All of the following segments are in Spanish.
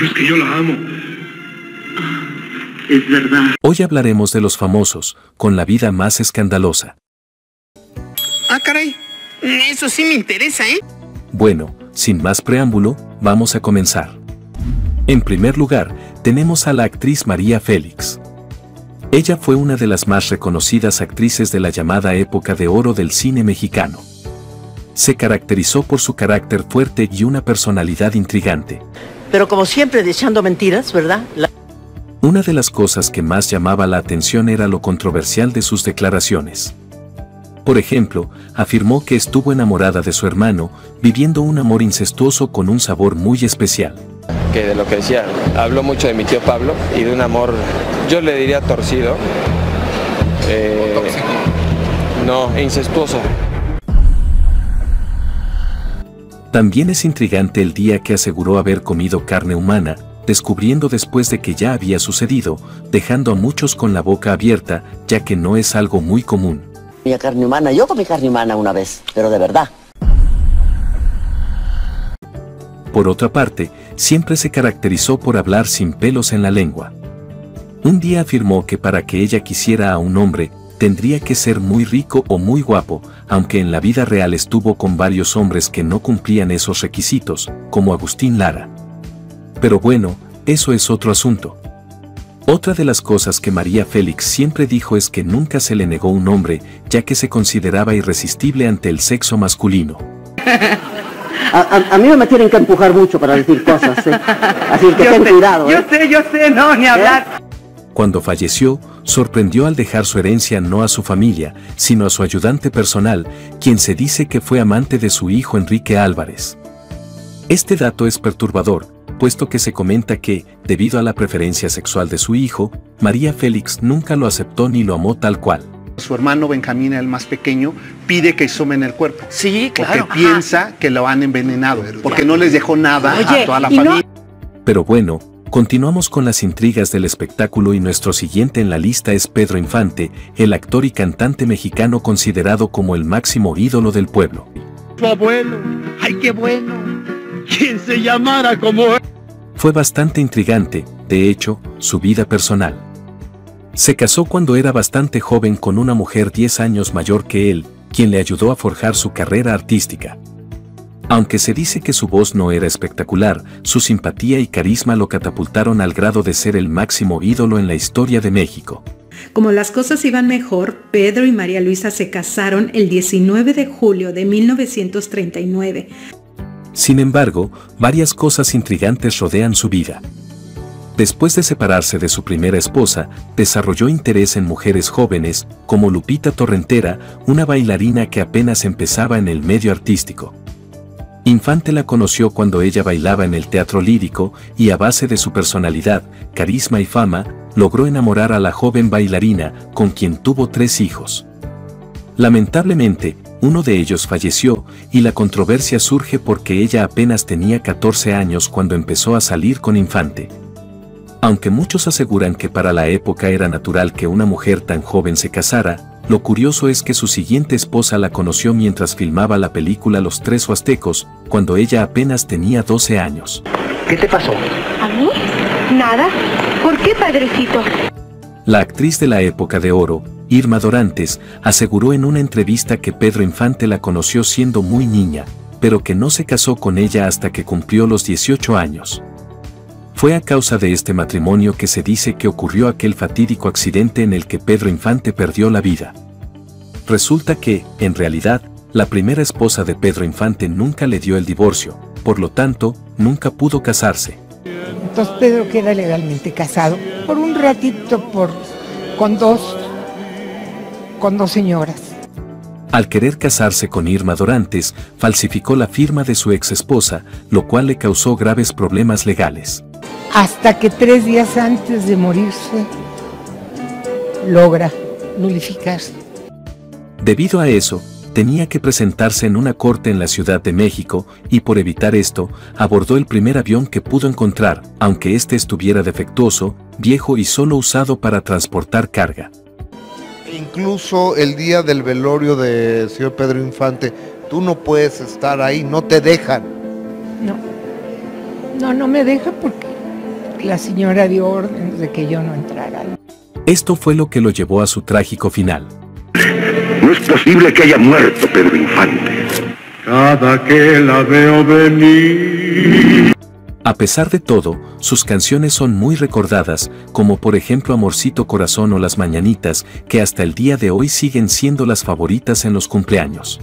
Pero es que yo la amo. Es verdad. Hoy hablaremos de los famosos, con la vida más escandalosa. Ah, caray. Eso sí me interesa, ¿eh? Bueno, sin más preámbulo, vamos a comenzar. En primer lugar, tenemos a la actriz María Félix. Ella fue una de las más reconocidas actrices de la llamada época de oro del cine mexicano. Se caracterizó por su carácter fuerte y una personalidad intrigante. Pero como siempre, echando mentiras, ¿verdad? Una de las cosas que más llamaba la atención era lo controversial de sus declaraciones. Por ejemplo, afirmó que estuvo enamorada de su hermano, viviendo un amor incestuoso con un sabor muy especial. Que de lo que decía, habló mucho de mi tío Pablo y de un amor, yo le diría torcido. No, incestuoso. También es intrigante el día que aseguró haber comido carne humana, descubriendo después de que ya había sucedido, dejando a muchos con la boca abierta, ya que no es algo muy común. Carne humana, yo comí carne humana una vez, pero de verdad. Por otra parte, siempre se caracterizó por hablar sin pelos en la lengua. Un día afirmó que para que ella quisiera a un hombre, tendría que ser muy rico o muy guapo, aunque en la vida real estuvo con varios hombres que no cumplían esos requisitos, como Agustín Lara. Pero bueno, eso es otro asunto. Otra de las cosas que María Félix siempre dijo es que nunca se le negó un hombre, ya que se consideraba irresistible ante el sexo masculino. A mí me tienen que empujar mucho para decir cosas, ¿eh? Así que ten cuidado, ¿eh? Yo sé, no, ni hablar. Cuando falleció, sorprendió al dejar su herencia no a su familia, sino a su ayudante personal, quien se dice que fue amante de su hijo Enrique Álvarez. Este dato es perturbador, puesto que se comenta que, debido a la preferencia sexual de su hijo, María Félix nunca lo aceptó ni lo amó tal cual. Su hermano Benjamín, el más pequeño, pide que exhumen el cuerpo. Sí, claro. Porque piensa que lo han envenenado, porque no les dejó nada a toda la familia. Pero bueno, continuamos con las intrigas del espectáculo y nuestro siguiente en la lista es Pedro Infante, el actor y cantante mexicano considerado como el máximo ídolo del pueblo. Su abuelo, ¡ay qué bueno! ¿Quién se llamara como él? Fue bastante intrigante, de hecho, su vida personal. Se casó cuando era bastante joven con una mujer 10 años mayor que él, quien le ayudó a forjar su carrera artística. Aunque se dice que su voz no era espectacular, su simpatía y carisma lo catapultaron al grado de ser el máximo ídolo en la historia de México. Como las cosas iban mejor, Pedro y María Luisa se casaron el 19 de julio de 1939. Sin embargo, varias cosas intrigantes rodean su vida. Después de separarse de su primera esposa, desarrolló interés en mujeres jóvenes, como Lupita Torrentera, una bailarina que apenas empezaba en el medio artístico. Infante la conoció cuando ella bailaba en el teatro lírico y a base de su personalidad, carisma y fama, logró enamorar a la joven bailarina, con quien tuvo 3 hijos. Lamentablemente, uno de ellos falleció y la controversia surge porque ella apenas tenía 14 años cuando empezó a salir con Infante. Aunque muchos aseguran que para la época era natural que una mujer tan joven se casara, lo curioso es que su siguiente esposa la conoció mientras filmaba la película Los Tres Huastecos, cuando ella apenas tenía 12 años. ¿Qué te pasó? ¿A mí? Nada. ¿Por qué, padrecito? La actriz de la época de oro, Irma Dorantes, aseguró en una entrevista que Pedro Infante la conoció siendo muy niña, pero que no se casó con ella hasta que cumplió los 18 años. Fue a causa de este matrimonio que se dice que ocurrió aquel fatídico accidente en el que Pedro Infante perdió la vida. Resulta que, en realidad, la primera esposa de Pedro Infante nunca le dio el divorcio, por lo tanto, nunca pudo casarse. Entonces Pedro queda legalmente casado por un ratito con dos señoras. Al querer casarse con Irma Dorantes, falsificó la firma de su ex esposa, lo cual le causó graves problemas legales. Hasta que 3 días antes de morirse, logra nulificarse. Debido a eso, tenía que presentarse en una corte en la Ciudad de México, y por evitar esto, abordó el primer avión que pudo encontrar, aunque este estuviera defectuoso, viejo y solo usado para transportar carga. Incluso el día del velorio del señor Pedro Infante, tú no puedes estar ahí, no te dejan. No me deja porque la señora dio órdenes de que yo no entrara. Esto fue lo que lo llevó a su trágico final. No es posible que haya muerto Pedro Infante. Cada que la veo venir. A pesar de todo, sus canciones son muy recordadas, como por ejemplo Amorcito Corazón o Las Mañanitas, que hasta el día de hoy siguen siendo las favoritas en los cumpleaños.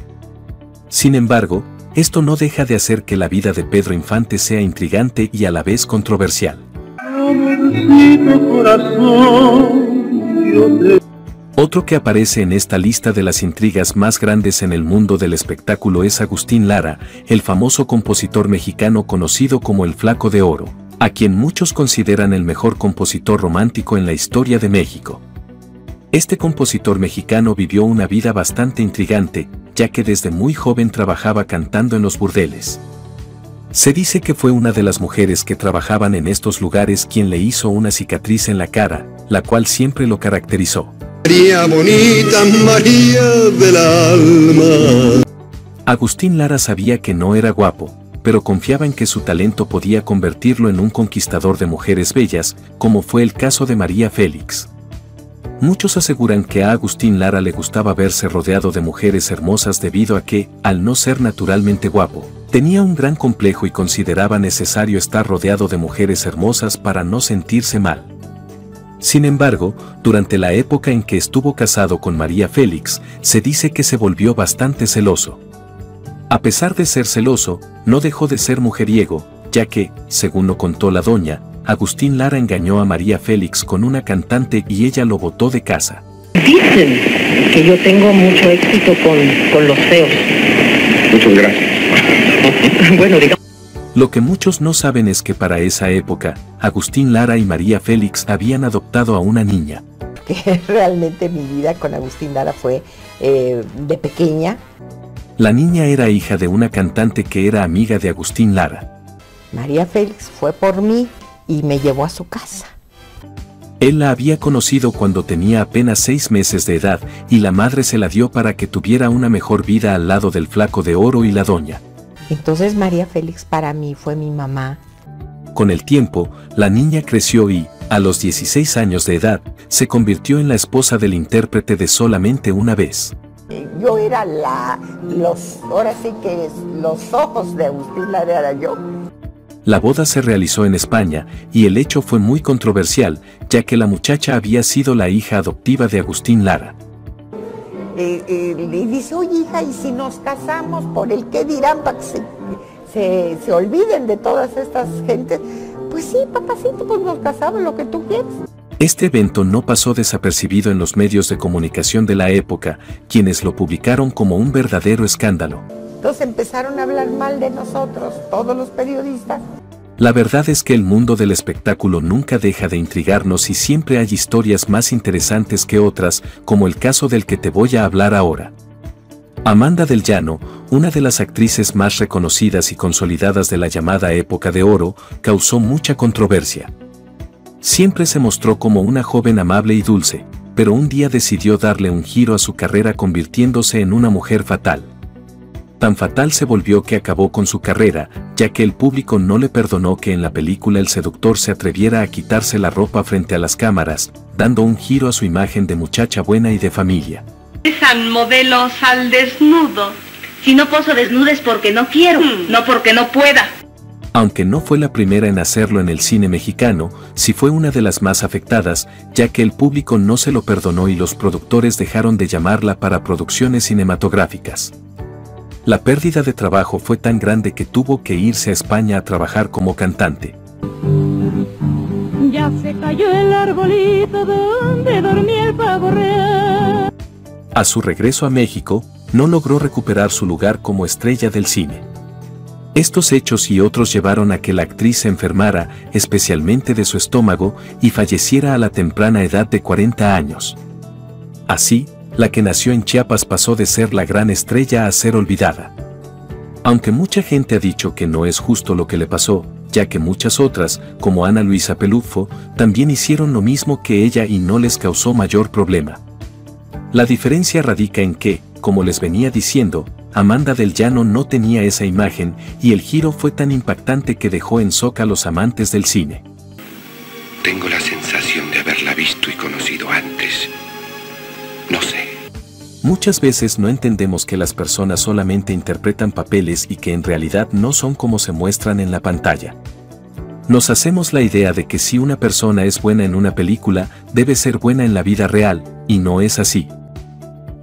Sin embargo, esto no deja de hacer que la vida de Pedro Infante sea intrigante y a la vez controversial. Amorcito corazón, yo te... Otro que aparece en esta lista de las intrigas más grandes en el mundo del espectáculo es Agustín Lara, el famoso compositor mexicano conocido como el Flaco de Oro, a quien muchos consideran el mejor compositor romántico en la historia de México. Este compositor mexicano vivió una vida bastante intrigante, ya que desde muy joven trabajaba cantando en los burdeles. Se dice que fue una de las mujeres que trabajaban en estos lugares quien le hizo una cicatriz en la cara, la cual siempre lo caracterizó. María bonita, María del alma. Agustín Lara sabía que no era guapo, pero confiaba en que su talento podía convertirlo en un conquistador de mujeres bellas, como fue el caso de María Félix. Muchos aseguran que a Agustín Lara le gustaba verse rodeado de mujeres hermosas debido a que, al no ser naturalmente guapo, tenía un gran complejo y consideraba necesario estar rodeado de mujeres hermosas para no sentirse mal. Sin embargo, durante la época en que estuvo casado con María Félix, se dice que se volvió bastante celoso. A pesar de ser celoso, no dejó de ser mujeriego, ya que, según lo contó la doña, Agustín Lara engañó a María Félix con una cantante y ella lo botó de casa. Dicen que yo tengo mucho éxito con los feos. Muchas gracias. Bueno, digamos. Lo que muchos no saben es que para esa época, Agustín Lara y María Félix habían adoptado a una niña. Que realmente mi vida con Agustín Lara fue de pequeña. La niña era hija de una cantante que era amiga de Agustín Lara. María Félix fue por mí y me llevó a su casa. Él la había conocido cuando tenía apenas 6 meses de edad y la madre se la dio para que tuviera una mejor vida al lado del Flaco de Oro y la doña. Entonces María Félix para mí fue mi mamá. Con el tiempo, la niña creció y, a los 16 años de edad, se convirtió en la esposa del intérprete de Solamente una vez. Yo era ahora sí que los ojos de Agustín Lara era yo. La boda se realizó en España y el hecho fue muy controversial, ya que la muchacha había sido la hija adoptiva de Agustín Lara. Y dice, oye hija, ¿y si nos casamos? ¿Por el qué dirán? Para que se olviden de todas estas gentes. Pues sí, papacito, pues nos casamos, lo que tú quieres. Este evento no pasó desapercibido en los medios de comunicación de la época, quienes lo publicaron como un verdadero escándalo. Entonces empezaron a hablar mal de nosotros, todos los periodistas. La verdad es que el mundo del espectáculo nunca deja de intrigarnos y siempre hay historias más interesantes que otras, como el caso del que te voy a hablar ahora. Amanda del Llano, una de las actrices más reconocidas y consolidadas de la llamada época de oro, causó mucha controversia. Siempre se mostró como una joven amable y dulce, pero un día decidió darle un giro a su carrera convirtiéndose en una mujer fatal. Tan fatal se volvió que acabó con su carrera, ya que el público no le perdonó que en la película el seductor se atreviera a quitarse la ropa frente a las cámaras, dando un giro a su imagen de muchacha buena y de familia. San modelos al desnudo. Si no poso desnuda es porque no quiero, no porque no pueda. Aunque no fue la primera en hacerlo en el cine mexicano, sí fue una de las más afectadas, ya que el público no se lo perdonó y los productores dejaron de llamarla para producciones cinematográficas. La pérdida de trabajo fue tan grande que tuvo que irse a España a trabajar como cantante. Ya se cayó el arbolito donde dormía el pavo real. A su regreso a México, no logró recuperar su lugar como estrella del cine. Estos hechos y otros llevaron a que la actriz se enfermara, especialmente de su estómago, y falleciera a la temprana edad de 40 años. Así, la que nació en Chiapas pasó de ser la gran estrella a ser olvidada. Aunque mucha gente ha dicho que no es justo lo que le pasó, ya que muchas otras, como Ana Luisa Pelufo, también hicieron lo mismo que ella y no les causó mayor problema. La diferencia radica en que, como les venía diciendo, Amanda del Llano no tenía esa imagen y el giro fue tan impactante que dejó en shock a los amantes del cine. tengo la sensación de haberla visto y conocido antes. No sé. Muchas veces no entendemos que las personas solamente interpretan papeles y que en realidad no son como se muestran en la pantalla. Nos hacemos la idea de que si una persona es buena en una película, debe ser buena en la vida real, y no es así.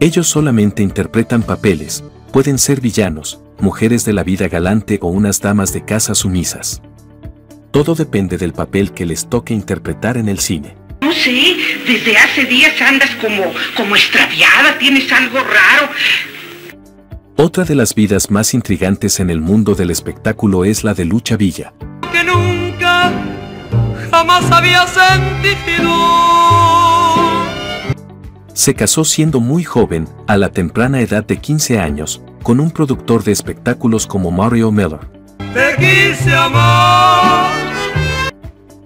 Ellos solamente interpretan papeles, pueden ser villanos, mujeres de la vida galante o unas damas de casa sumisas. Todo depende del papel que les toque interpretar en el cine. No sé, desde hace días andas como extraviada, tienes algo raro. Otra de las vidas más intrigantes en el mundo del espectáculo es la de Lucha Villa. Que nunca, jamás había sentido. Se casó siendo muy joven, a la temprana edad de 15 años, con un productor de espectáculos como Mario Miller. Te quise amar.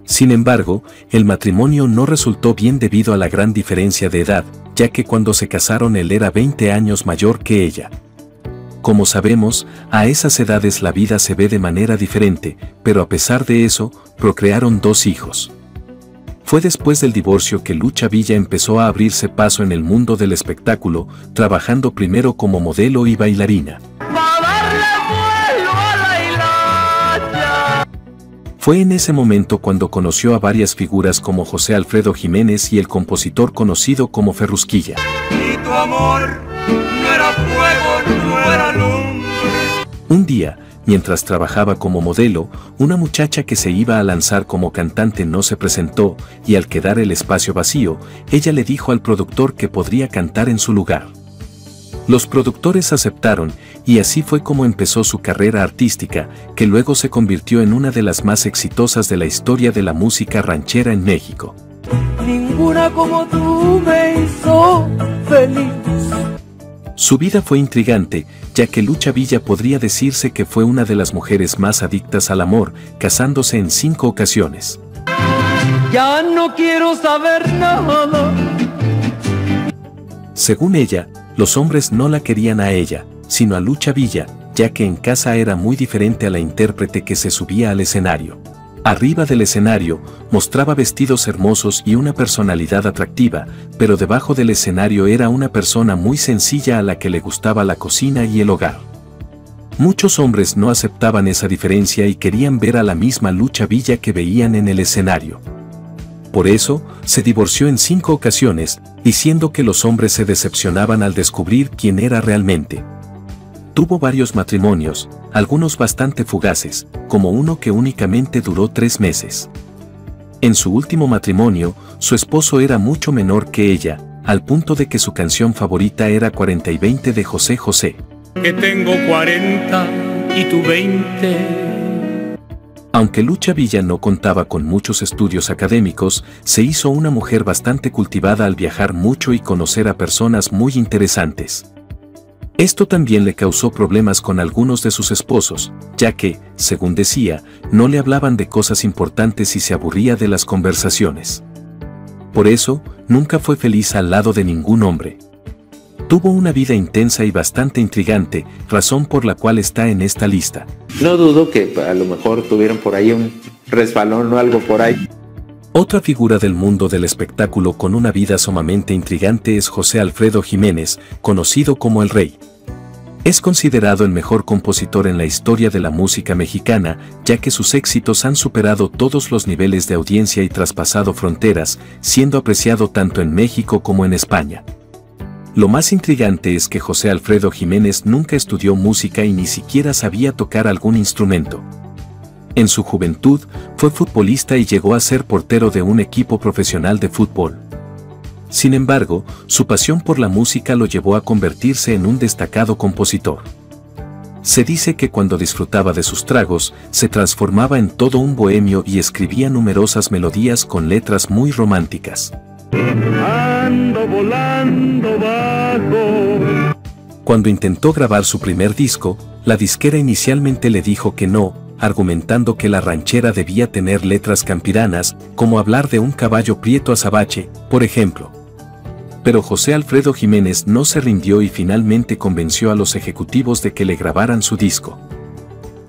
Sin embargo, el matrimonio no resultó bien debido a la gran diferencia de edad, ya que cuando se casaron él era 20 años mayor que ella. Como sabemos, a esas edades la vida se ve de manera diferente, pero a pesar de eso, procrearon 2 hijos. Fue después del divorcio que Lucha Villa empezó a abrirse paso en el mundo del espectáculo, trabajando primero como modelo y bailarina. Fue en ese momento cuando conoció a varias figuras como José Alfredo Jiménez y el compositor conocido como Ferrusquilla. Y tu amor no era fuego, no era lumbre. Un día, mientras trabajaba como modelo, una muchacha que se iba a lanzar como cantante no se presentó, y al quedar el espacio vacío, ella le dijo al productor que podría cantar en su lugar. Los productores aceptaron, y así fue como empezó su carrera artística, que luego se convirtió en una de las más exitosas de la historia de la música ranchera en México. Ninguna como tú me hizo feliz. Su vida fue intrigante, ya que Lucha Villa podría decirse que fue una de las mujeres más adictas al amor, casándose en 5 ocasiones. Ya no quiero saber nada. Según ella, los hombres no la querían a ella, sino a Lucha Villa, ya que en casa era muy diferente a la intérprete que se subía al escenario. Arriba del escenario, mostraba vestidos hermosos y una personalidad atractiva, pero debajo del escenario era una persona muy sencilla a la que le gustaba la cocina y el hogar. Muchos hombres no aceptaban esa diferencia y querían ver a la misma Lucha Villa que veían en el escenario. Por eso, se divorció en 5 ocasiones, diciendo que los hombres se decepcionaban al descubrir quién era realmente. Tuvo varios matrimonios, algunos bastante fugaces, como uno que únicamente duró 3 meses. En su último matrimonio, su esposo era mucho menor que ella, al punto de que su canción favorita era 40 y 20 de José José. Que tengo 40 y tú 20. Aunque Lucha Villa no contaba con muchos estudios académicos, se hizo una mujer bastante cultivada al viajar mucho y conocer a personas muy interesantes. Esto también le causó problemas con algunos de sus esposos, ya que, según decía, no le hablaban de cosas importantes y se aburría de las conversaciones. Por eso, nunca fue feliz al lado de ningún hombre. Tuvo una vida intensa y bastante intrigante, razón por la cual está en esta lista. No dudo que a lo mejor tuvieron por ahí un resbalón o algo por ahí. Otra figura del mundo del espectáculo con una vida sumamente intrigante es José Alfredo Jiménez, conocido como El Rey. Es considerado el mejor compositor en la historia de la música mexicana, ya que sus éxitos han superado todos los niveles de audiencia y traspasado fronteras, siendo apreciado tanto en México como en España. Lo más intrigante es que José Alfredo Jiménez nunca estudió música y ni siquiera sabía tocar algún instrumento. En su juventud, fue futbolista y llegó a ser portero de un equipo profesional de fútbol. Sin embargo, su pasión por la música lo llevó a convertirse en un destacado compositor. Se dice que cuando disfrutaba de sus tragos, se transformaba en todo un bohemio y escribía numerosas melodías con letras muy románticas. Ando volando bajo. Cuando intentó grabar su primer disco, la disquera inicialmente le dijo que no, argumentando que la ranchera debía tener letras campiranas, como hablar de un caballo prieto azabache, por ejemplo. Pero José Alfredo Jiménez no se rindió y finalmente convenció a los ejecutivos de que le grabaran su disco.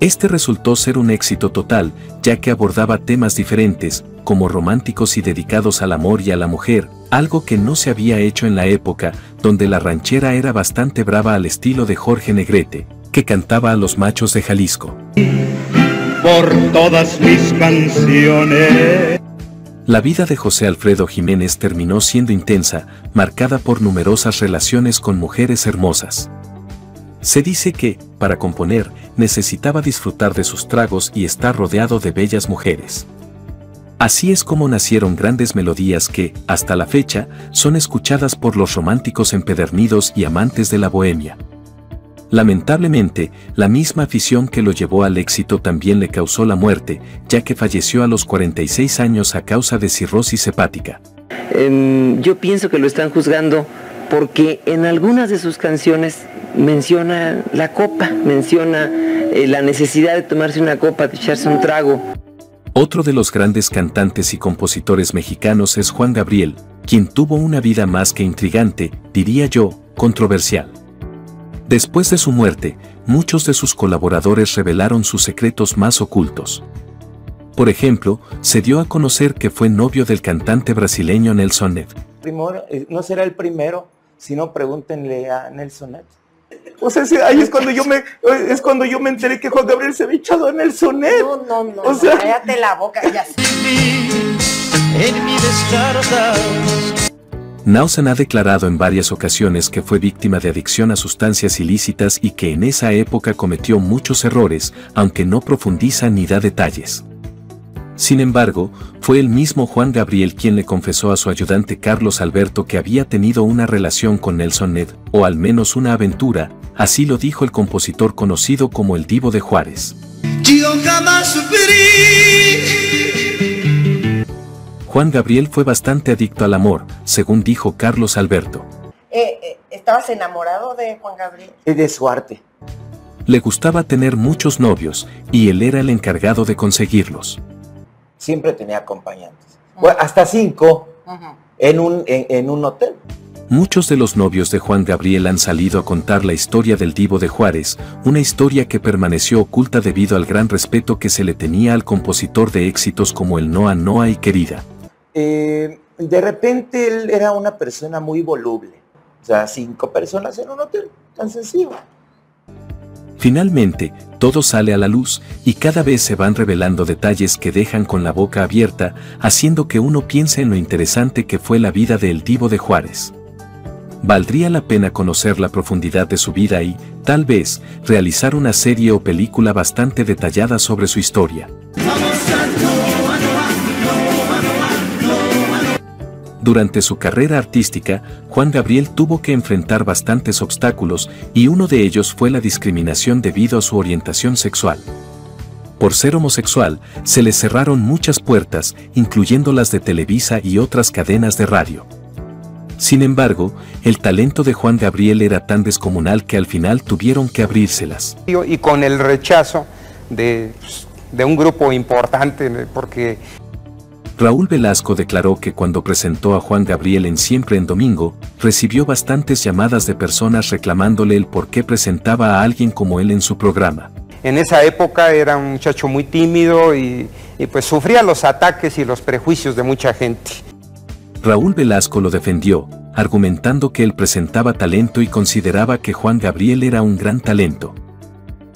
Este resultó ser un éxito total, ya que abordaba temas diferentes, como románticos y dedicados al amor y a la mujer, algo que no se había hecho en la época, donde la ranchera era bastante brava al estilo de Jorge Negrete, que cantaba a los machos de Jalisco. Por todas mis canciones. La vida de José Alfredo Jiménez terminó siendo intensa, marcada por numerosas relaciones con mujeres hermosas. Se dice que, para componer, necesitaba disfrutar de sus tragos y estar rodeado de bellas mujeres. Así es como nacieron grandes melodías que, hasta la fecha, son escuchadas por los románticos empedernidos y amantes de la bohemia. Lamentablemente, la misma afición que lo llevó al éxito también le causó la muerte, ya que falleció a los 46 años a causa de cirrosis hepática. Yo pienso que lo están juzgando porque en algunas de sus canciones menciona la copa, menciona la necesidad de tomarse una copa, de echarse un trago. Otro de los grandes cantantes y compositores mexicanos es Juan Gabriel, quien tuvo una vida más que intrigante, diría yo, controversial. Después de su muerte, muchos de sus colaboradores revelaron sus secretos más ocultos. Por ejemplo, se dio a conocer que fue novio del cantante brasileño Nelson Ned. No será el primero, sino pregúntenle a Nelson Ned. O sea, ahí es cuando yo me enteré que Juan Gabriel se había echado a Nelson Ned. No, o sea, cállate la boca, ya sé. En mi descarta. Nelson ha declarado en varias ocasiones que fue víctima de adicción a sustancias ilícitas y que en esa época cometió muchos errores, aunque no profundiza ni da detalles. Sin embargo, fue el mismo Juan Gabriel quien le confesó a su ayudante Carlos Alberto que había tenido una relación con Nelson Ned, o al menos una aventura, así lo dijo el compositor conocido como el Divo de Juárez. Yo jamás sufrí. Juan Gabriel fue bastante adicto al amor, según dijo Carlos Alberto. ¿Estabas enamorado de Juan Gabriel? De su arte. Le gustaba tener muchos novios, y él era el encargado de conseguirlos. Siempre tenía acompañantes. Bueno, hasta 5 en un hotel. Muchos de los novios de Juan Gabriel han salido a contar la historia del Divo de Juárez, una historia que permaneció oculta debido al gran respeto que se le tenía al compositor de éxitos como el Noa Noa y Querida. De repente él era una persona muy voluble. O sea, 5 personas en un hotel, tan sencillo. Finalmente, todo sale a la luz, y cada vez se van revelando detalles que dejan con la boca abierta, haciendo que uno piense en lo interesante que fue la vida del Divo de Juárez. Valdría la pena conocer la profundidad de su vida y, tal vez, realizar una serie o película bastante detallada sobre su historia. Durante su carrera artística, Juan Gabriel tuvo que enfrentar bastantes obstáculos, y uno de ellos fue la discriminación debido a su orientación sexual. Por ser homosexual, se le cerraron muchas puertas, incluyendo las de Televisa y otras cadenas de radio. Sin embargo, el talento de Juan Gabriel era tan descomunal que al final tuvieron que abrírselas. Y con el rechazo de un grupo importante, porque... Raúl Velasco declaró que cuando presentó a Juan Gabriel en Siempre en Domingo, recibió bastantes llamadas de personas reclamándole el por qué presentaba a alguien como él en su programa. En esa época era un muchacho muy tímido y pues sufría los ataques y los prejuicios de mucha gente. Raúl Velasco lo defendió, argumentando que él presentaba talento y consideraba que Juan Gabriel era un gran talento.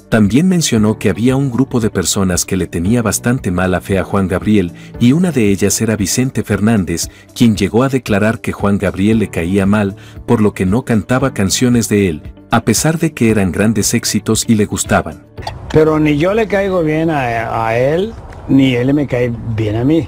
También mencionó que había un grupo de personas que le tenía bastante mala fe a Juan Gabriel, y una de ellas era Vicente Fernández, quien llegó a declarar que Juan Gabriel le caía mal, por lo que no cantaba canciones de él, a pesar de que eran grandes éxitos y le gustaban. Pero ni yo le caigo bien a él, ni él me cae bien a mí.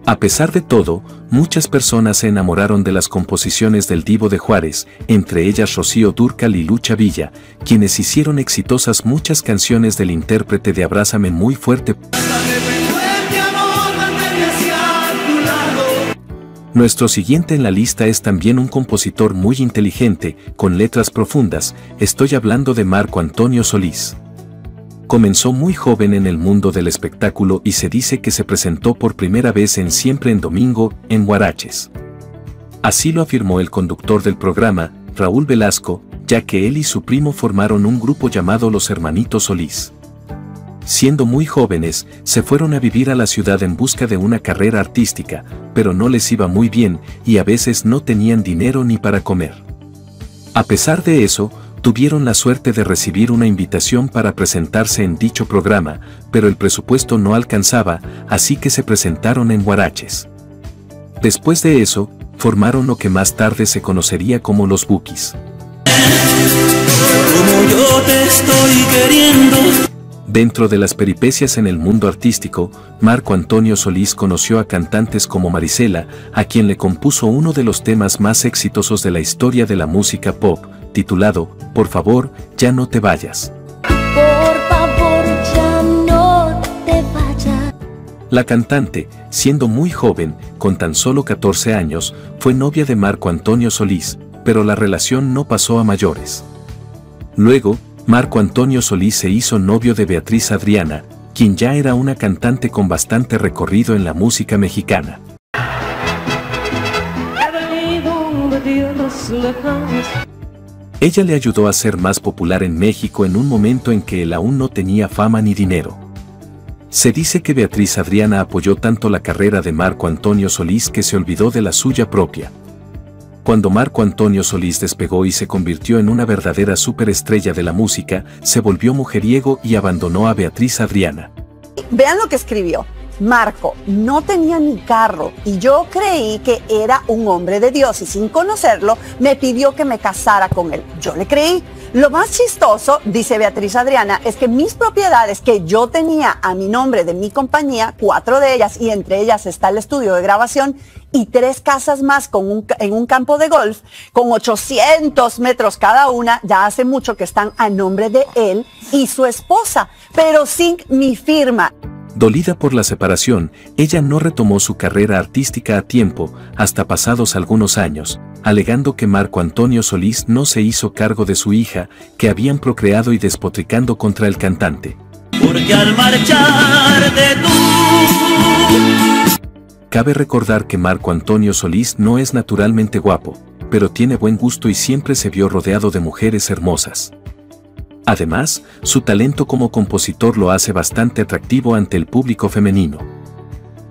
A pesar de todo, muchas personas se enamoraron de las composiciones del Divo de Juárez, entre ellas Rocío Dúrcal y Lucha Villa, quienes hicieron exitosas muchas canciones del intérprete de Abrázame muy fuerte. Nuestro siguiente en la lista es también un compositor muy inteligente, con letras profundas, estoy hablando de Marco Antonio Solís. Comenzó muy joven en el mundo del espectáculo y se dice que se presentó por primera vez en Siempre en Domingo, en Huaraches. Así lo afirmó el conductor del programa, Raúl Velasco, ya que él y su primo formaron un grupo llamado Los Hermanitos Solís. siendo muy jóvenes, se fueron a vivir a la ciudad en busca de una carrera artística, pero no les iba muy bien y a veces no tenían dinero ni para comer. A pesar de eso, tuvieron la suerte de recibir una invitación para presentarse en dicho programa, pero el presupuesto no alcanzaba, así que se presentaron en Huaraches. Después de eso, formaron lo que más tarde se conocería como los Bukis. Como yo te estoy queriendo. Dentro de las peripecias en el mundo artístico, Marco Antonio Solís conoció a cantantes como Marisela, a quien le compuso uno de los temas más exitosos de la historia de la música pop, titulado Por favor, ya no te vayas. Por favor, ya no te vayas. La cantante, siendo muy joven, con tan solo 14 años, fue novia de Marco Antonio Solís, pero la relación no pasó a mayores. Luego, Marco Antonio Solís se hizo novio de Beatriz Adriana, quien ya era una cantante con bastante recorrido en la música mexicana. Ella le ayudó a ser más popular en México en un momento en que él aún no tenía fama ni dinero. Se dice que Beatriz Adriana apoyó tanto la carrera de Marco Antonio Solís que se olvidó de la suya propia. Cuando Marco Antonio Solís despegó y se convirtió en una verdadera superestrella de la música, se volvió mujeriego y abandonó a Beatriz Adriana. Vean lo que escribió. Marco no tenía ni carro y yo creí que era un hombre de Dios y sin conocerlo me pidió que me casara con él. Yo le creí. Lo más chistoso, dice Beatriz Adriana, es que mis propiedades que yo tenía a mi nombre de mi compañía, 4 de ellas y entre ellas está el estudio de grabación y 3 casas más en un campo de golf con 800 metros cada una, ya hace mucho que están a nombre de él y su esposa, pero sin mi firma. Dolida por la separación, ella no retomó su carrera artística a tiempo, hasta pasados algunos años, alegando que Marco Antonio Solís no se hizo cargo de su hija, que habían procreado y despotricando contra el cantante. Porque al marcharte tú. Cabe recordar que Marco Antonio Solís no es naturalmente guapo, pero tiene buen gusto y siempre se vio rodeado de mujeres hermosas. Además, su talento como compositor lo hace bastante atractivo ante el público femenino.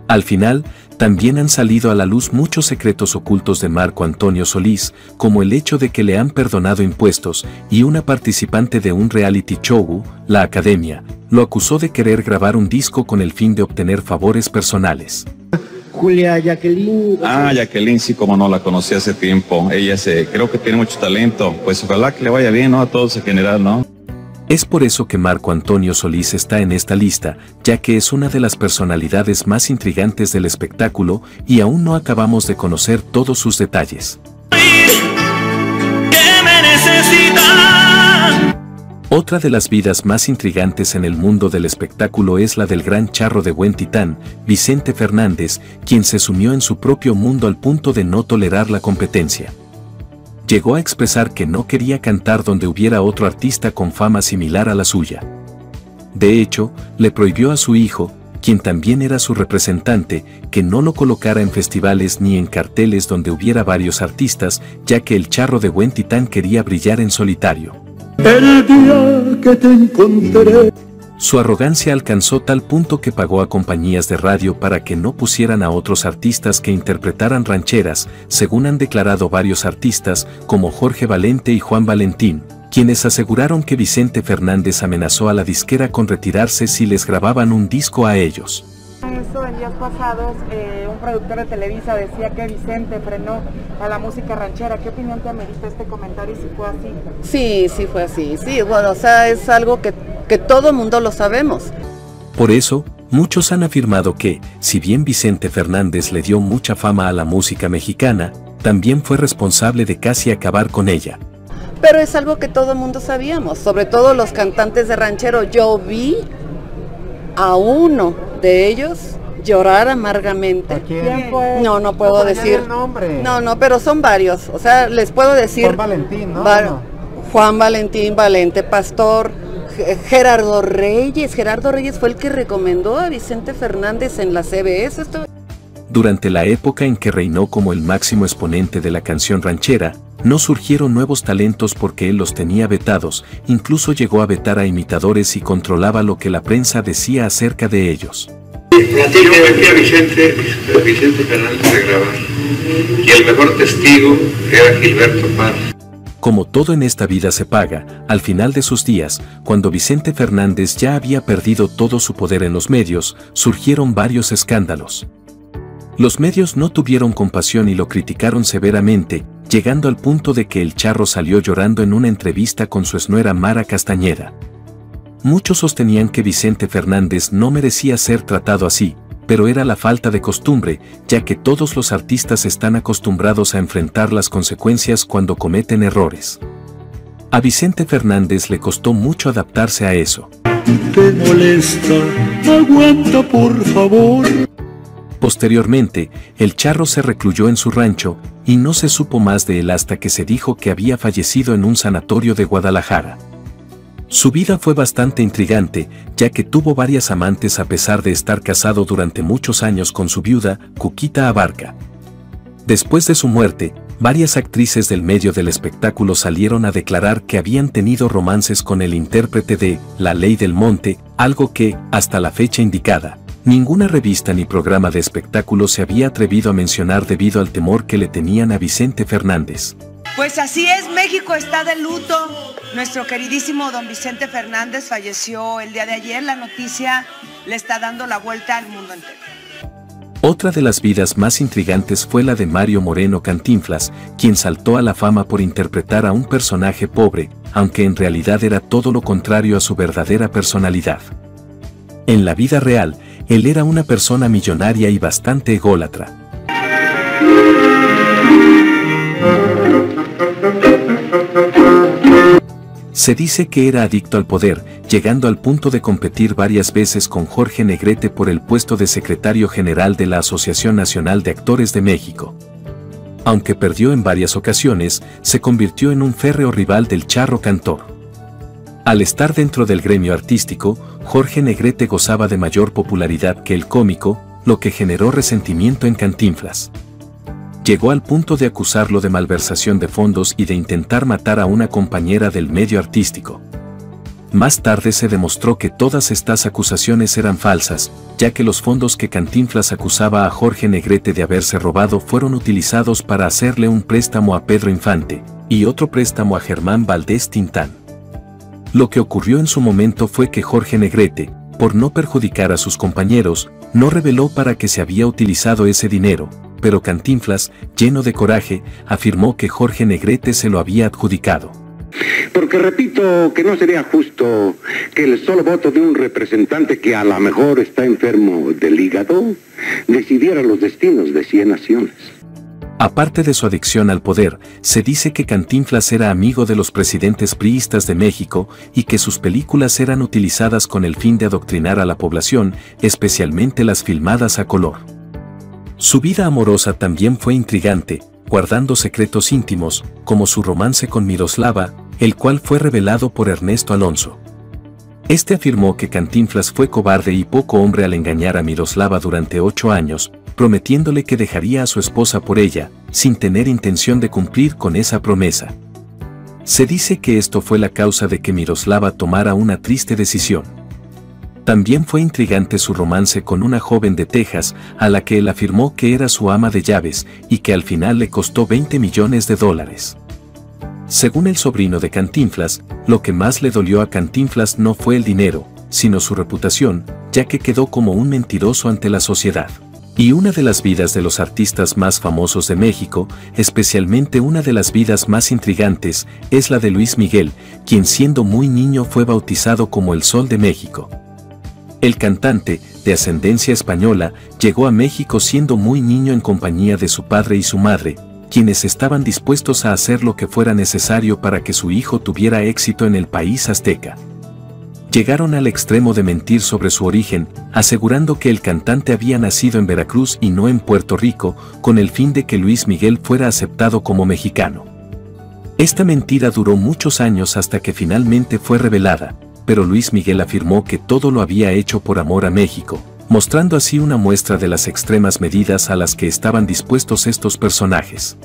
Al final, también han salido a la luz muchos secretos ocultos de Marco Antonio Solís, como el hecho de que le han perdonado impuestos, y una participante de un reality show, La Academia, lo acusó de querer grabar un disco con el fin de obtener favores personales. Julia Jacqueline. Jacqueline, sí, como no, la conocí hace tiempo. Ella creo que tiene mucho talento, pues ojalá que le vaya bien, ¿no? A todos en general, ¿no? Es por eso que Marco Antonio Solís está en esta lista, ya que es una de las personalidades más intrigantes del espectáculo y aún no acabamos de conocer todos sus detalles. Otra de las vidas más intrigantes en el mundo del espectáculo es la del gran charro de buen titán, Vicente Fernández, quien se sumió en su propio mundo al punto de no tolerar la competencia. Llegó a expresar que no quería cantar donde hubiera otro artista con fama similar a la suya. De hecho, le prohibió a su hijo, quien también era su representante, que no lo colocara en festivales ni en carteles donde hubiera varios artistas, ya que el charro de buen titán quería brillar en solitario. El día que te encontré. Su arrogancia alcanzó tal punto que pagó a compañías de radio para que no pusieran a otros artistas que interpretaran rancheras, según han declarado varios artistas, como Jorge Valente y Juan Valentín, quienes aseguraron que Vicente Fernández amenazó a la disquera con retirarse si les grababan un disco a ellos. Eso en días pasados, un productor de Televisa decía que Vicente frenó a la música ranchera. ¿Qué opinión te amerita este comentario si fue así? Sí fue así, sí, bueno, o sea, es algo que todo mundo lo sabemos. Por eso, muchos han afirmado que, si bien Vicente Fernández le dio mucha fama a la música mexicana, también fue responsable de casi acabar con ella. Pero es algo que todo mundo sabíamos, sobre todo los cantantes de ranchero. Yo vi a uno de ellos llorar amargamente. ¿A quién fue? No puedo decir el nombre. No, pero son varios, o sea, les puedo decir Juan Valentín, ¿no? Juan Valentín, Valente Pastor, Gerardo Reyes fue el que recomendó a Vicente Fernández en la CBS. Durante la época en que reinó como el máximo exponente de la canción ranchera, no surgieron nuevos talentos porque él los tenía vetados, incluso llegó a vetar a imitadores y controlaba lo que la prensa decía acerca de ellos. Yo metí a Vicente Fernández a grabar, y el mejor testigo era Gilberto Parra. Como todo en esta vida se paga, al final de sus días, cuando Vicente Fernández ya había perdido todo su poder en los medios, surgieron varios escándalos. Los medios no tuvieron compasión y lo criticaron severamente, llegando al punto de que el Charro salió llorando en una entrevista con su exnuera Mara Castañeda. Muchos sostenían que Vicente Fernández no merecía ser tratado así, pero era la falta de costumbre, ya que todos los artistas están acostumbrados a enfrentar las consecuencias cuando cometen errores. A Vicente Fernández le costó mucho adaptarse a eso. ¿Te molesta? Aguanta, por favor. Posteriormente, el Charro se recluyó en su rancho, y no se supo más de él hasta que se dijo que había fallecido en un sanatorio de Guadalajara. Su vida fue bastante intrigante, ya que tuvo varias amantes a pesar de estar casado durante muchos años con su viuda, Cuquita Abarca. Después de su muerte, varias actrices del medio del espectáculo salieron a declarar que habían tenido romances con el intérprete de La Ley del Monte, algo que, hasta la fecha indicada, ninguna revista ni programa de espectáculo se había atrevido a mencionar debido al temor que le tenían a Vicente Fernández. Pues así es, México está de luto. Nuestro queridísimo don Vicente Fernández falleció el día de ayer. La noticia le está dando la vuelta al mundo entero. Otra de las vidas más intrigantes fue la de Mario Moreno Cantinflas, quien saltó a la fama por interpretar a un personaje pobre, aunque en realidad era todo lo contrario a su verdadera personalidad. En la vida real, él era una persona millonaria y bastante ególatra. Se dice que era adicto al poder, llegando al punto de competir varias veces con Jorge Negrete por el puesto de secretario general de la Asociación Nacional de Actores de México. Aunque perdió en varias ocasiones, se convirtió en un férreo rival del Charro cantor. Al estar dentro del gremio artístico, Jorge Negrete gozaba de mayor popularidad que el cómico, lo que generó resentimiento en Cantinflas. Llegó al punto de acusarlo de malversación de fondos y de intentar matar a una compañera del medio artístico. Más tarde se demostró que todas estas acusaciones eran falsas, ya que los fondos que Cantinflas acusaba a Jorge Negrete de haberse robado fueron utilizados para hacerle un préstamo a Pedro Infante, y otro préstamo a Germán Valdés Tintán. Lo que ocurrió en su momento fue que Jorge Negrete, por no perjudicar a sus compañeros, no reveló para qué se había utilizado ese dinero, pero Cantinflas, lleno de coraje, afirmó que Jorge Negrete se lo había adjudicado. Porque repito que no sería justo que el solo voto de un representante que a lo mejor está enfermo del hígado decidiera los destinos de 100 naciones. Aparte de su adicción al poder, se dice que Cantinflas era amigo de los presidentes priistas de México y que sus películas eran utilizadas con el fin de adoctrinar a la población, especialmente las filmadas a color. Su vida amorosa también fue intrigante, guardando secretos íntimos, como su romance con Miroslava, el cual fue revelado por Ernesto Alonso. Este afirmó que Cantinflas fue cobarde y poco hombre al engañar a Miroslava durante 8 años, prometiéndole que dejaría a su esposa por ella, sin tener intención de cumplir con esa promesa. Se dice que esto fue la causa de que Miroslava tomara una triste decisión. También fue intrigante su romance con una joven de Texas, a la que él afirmó que era su ama de llaves y que al final le costó $20 millones. Según el sobrino de Cantinflas, lo que más le dolió a Cantinflas no fue el dinero, sino su reputación, ya que quedó como un mentiroso ante la sociedad. Y una de las vidas de los artistas más famosos de México, especialmente una de las vidas más intrigantes, es la de Luis Miguel, quien siendo muy niño fue bautizado como el Sol de México. El cantante, de ascendencia española, llegó a México siendo muy niño en compañía de su padre y su madre, quienes estaban dispuestos a hacer lo que fuera necesario para que su hijo tuviera éxito en el país azteca. Llegaron al extremo de mentir sobre su origen, asegurando que el cantante había nacido en Veracruz y no en Puerto Rico, con el fin de que Luis Miguel fuera aceptado como mexicano. Esta mentira duró muchos años hasta que finalmente fue revelada, pero Luis Miguel afirmó que todo lo había hecho por amor a México, mostrando así una muestra de las extremas medidas a las que estaban dispuestos estos personajes.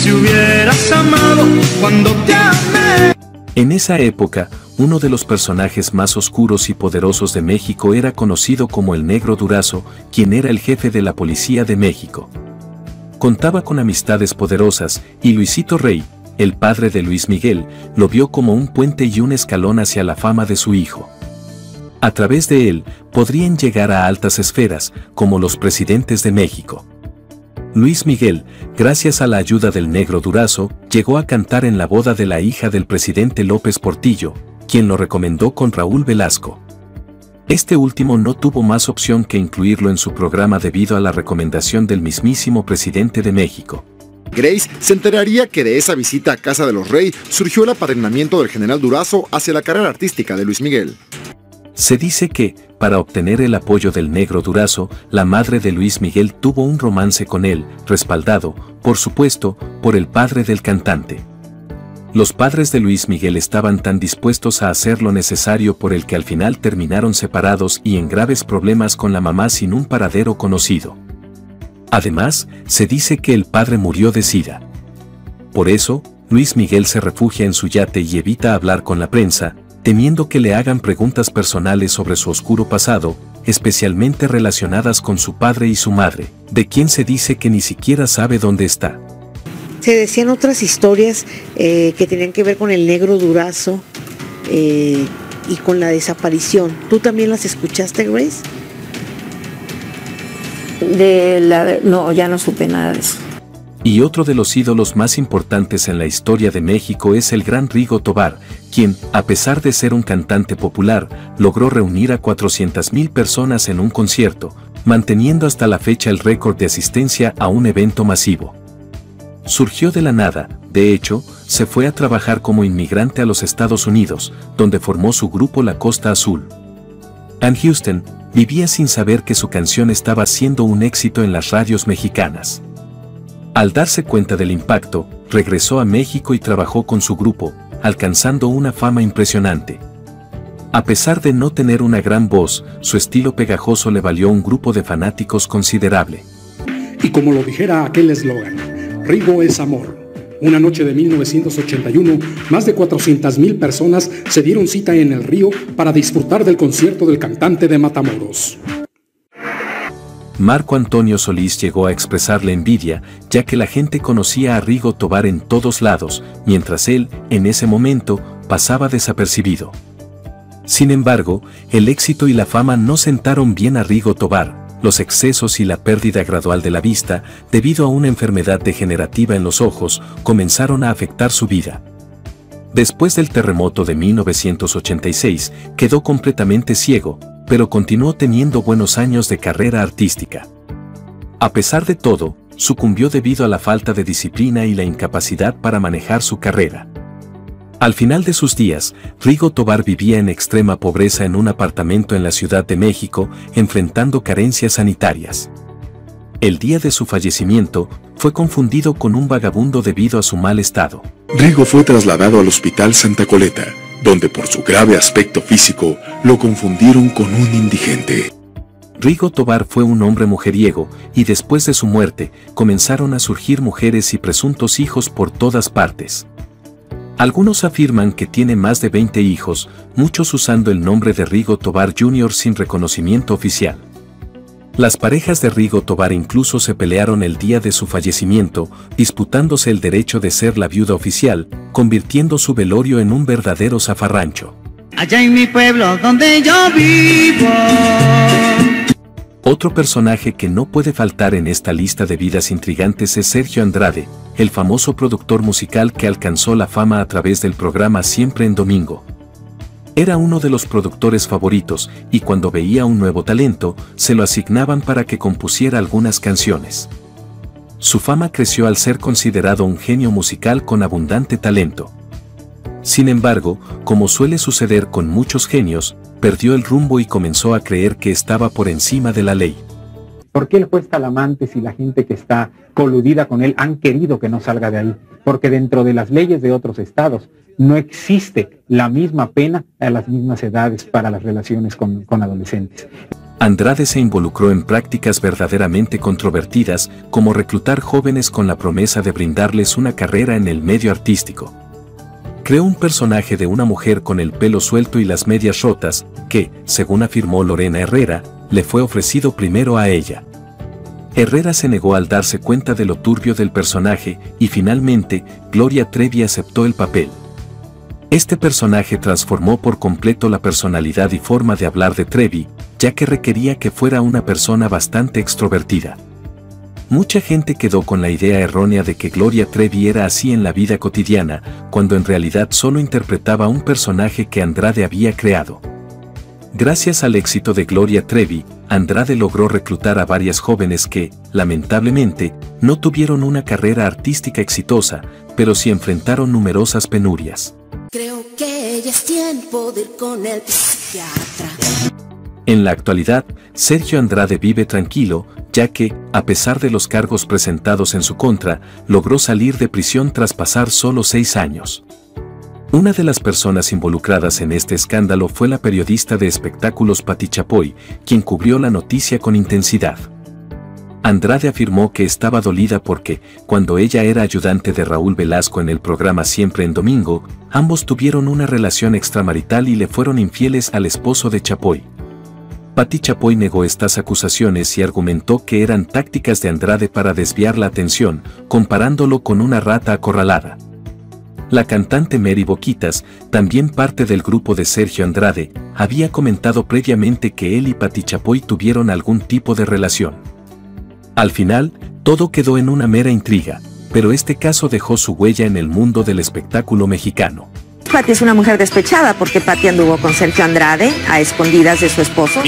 Si hubieras amado cuando te amé. En esa época, uno de los personajes más oscuros y poderosos de México era conocido como el Negro Durazo, quien era el jefe de la Policía de México. Contaba con amistades poderosas, y Luisito Rey, el padre de Luis Miguel, lo vio como un puente y un escalón hacia la fama de su hijo. A través de él, podrían llegar a altas esferas, como los presidentes de México. Luis Miguel, gracias a la ayuda del Negro Durazo, llegó a cantar en la boda de la hija del presidente López Portillo, quien lo recomendó con Raúl Velasco. Este último no tuvo más opción que incluirlo en su programa debido a la recomendación del mismísimo presidente de México. Grace se enteraría que de esa visita a casa de los Rey surgió el apadrinamiento del general Durazo hacia la carrera artística de Luis Miguel. Se dice que, para obtener el apoyo del Negro Durazo, la madre de Luis Miguel tuvo un romance con él, respaldado, por supuesto, por el padre del cantante. Los padres de Luis Miguel estaban tan dispuestos a hacer lo necesario por el que al final terminaron separados y en graves problemas con la mamá sin un paradero conocido. Además, se dice que el padre murió de sida. Por eso, Luis Miguel se refugia en su yate y evita hablar con la prensa, temiendo que le hagan preguntas personales sobre su oscuro pasado, especialmente relacionadas con su padre y su madre, de quien se dice que ni siquiera sabe dónde está. Se decían otras historias que tenían que ver con el Negro Durazo y con la desaparición. ¿Tú también las escuchaste, Grace? No, ya no supe nada de eso. Y otro de los ídolos más importantes en la historia de México es el gran Rigo Tobar, quien, a pesar de ser un cantante popular, logró reunir a 400,000 personas en un concierto, manteniendo hasta la fecha el récord de asistencia a un evento masivo. Surgió de la nada, de hecho, se fue a trabajar como inmigrante a los Estados Unidos, donde formó su grupo La Costa Azul. Ann Houston vivía sin saber que su canción estaba siendo un éxito en las radios mexicanas. Al darse cuenta del impacto, regresó a México y trabajó con su grupo, alcanzando una fama impresionante. A pesar de no tener una gran voz, su estilo pegajoso le valió un grupo de fanáticos considerable. Y como lo dijera aquel eslogan, Rigo es amor. Una noche de 1981, más de 400,000 personas se dieron cita en el Río para disfrutar del concierto del cantante de Matamoros. Marco Antonio Solís llegó a expresarle envidia, ya que la gente conocía a Rigo Tobar en todos lados, mientras él, en ese momento, pasaba desapercibido. Sin embargo, el éxito y la fama no sentaron bien a Rigo Tobar. Los excesos y la pérdida gradual de la vista, debido a una enfermedad degenerativa en los ojos, comenzaron a afectar su vida. Después del terremoto de 1986, quedó completamente ciego, pero continuó teniendo buenos años de carrera artística. A pesar de todo, sucumbió debido a la falta de disciplina y la incapacidad para manejar su carrera. Al final de sus días, Rigo Tobar vivía en extrema pobreza en un apartamento en la Ciudad de México, enfrentando carencias sanitarias. El día de su fallecimiento, fue confundido con un vagabundo debido a su mal estado. Rigo fue trasladado al Hospital Santa Coleta, donde por su grave aspecto físico, lo confundieron con un indigente. Rigo Tobar fue un hombre mujeriego, y después de su muerte, comenzaron a surgir mujeres y presuntos hijos por todas partes. Algunos afirman que tiene más de 20 hijos, muchos usando el nombre de Rigo Tobar Jr. sin reconocimiento oficial. Las parejas de Rigo Tobar incluso se pelearon el día de su fallecimiento, disputándose el derecho de ser la viuda oficial, convirtiendo su velorio en un verdadero zafarrancho. Allá en mi pueblo donde yo vivo. Otro personaje que no puede faltar en esta lista de vidas intrigantes es Sergio Andrade, el famoso productor musical que alcanzó la fama a través del programa Siempre en Domingo. Era uno de los productores favoritos, y cuando veía un nuevo talento, se lo asignaban para que compusiera algunas canciones. Su fama creció al ser considerado un genio musical con abundante talento. Sin embargo, como suele suceder con muchos genios, perdió el rumbo y comenzó a creer que estaba por encima de la ley. ¿Por qué el juez Talamantes y la gente que está coludida con él han querido que no salga de ahí? Porque dentro de las leyes de otros estados no existe la misma pena a las mismas edades para las relaciones con adolescentes. Andrade se involucró en prácticas verdaderamente controvertidas, como reclutar jóvenes con la promesa de brindarles una carrera en el medio artístico. Creó un personaje de una mujer con el pelo suelto y las medias rotas, que, según afirmó Lorena Herrera, le fue ofrecido primero a ella. Herrera se negó al darse cuenta de lo turbio del personaje y finalmente, Gloria Trevi aceptó el papel. Este personaje transformó por completo la personalidad y forma de hablar de Trevi, ya que requería que fuera una persona bastante extrovertida. Mucha gente quedó con la idea errónea de que Gloria Trevi era así en la vida cotidiana, cuando en realidad solo interpretaba un personaje que Andrade había creado. Gracias al éxito de Gloria Trevi, Andrade logró reclutar a varias jóvenes que, lamentablemente, no tuvieron una carrera artística exitosa, pero sí enfrentaron numerosas penurias. Creo que ya es tiempo de ir con el psiquiatra. En la actualidad, Sergio Andrade vive tranquilo, ya que, a pesar de los cargos presentados en su contra, logró salir de prisión tras pasar solo 6 años. Una de las personas involucradas en este escándalo fue la periodista de espectáculos Pati Chapoy, quien cubrió la noticia con intensidad. Andrade afirmó que estaba dolida porque, cuando ella era ayudante de Raúl Velasco en el programa Siempre en Domingo, ambos tuvieron una relación extramarital y le fueron infieles al esposo de Chapoy. Pati Chapoy negó estas acusaciones y argumentó que eran tácticas de Andrade para desviar la atención, comparándolo con una rata acorralada. La cantante Mary Boquitas, también parte del grupo de Sergio Andrade, había comentado previamente que él y Pati Chapoy tuvieron algún tipo de relación. Al final, todo quedó en una mera intriga, pero este caso dejó su huella en el mundo del espectáculo mexicano. Pati es una mujer despechada porque Pati anduvo con Sergio Andrade a escondidas de su esposo.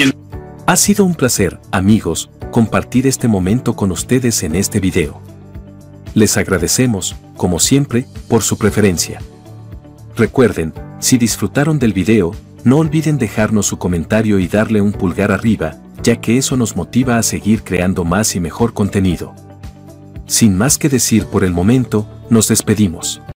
Ha sido un placer, amigos, compartir este momento con ustedes en este video. Les agradecemos, como siempre, por su preferencia. Recuerden, si disfrutaron del video, no olviden dejarnos su comentario y darle un pulgar arriba, ya que eso nos motiva a seguir creando más y mejor contenido. Sin más que decir por el momento, nos despedimos.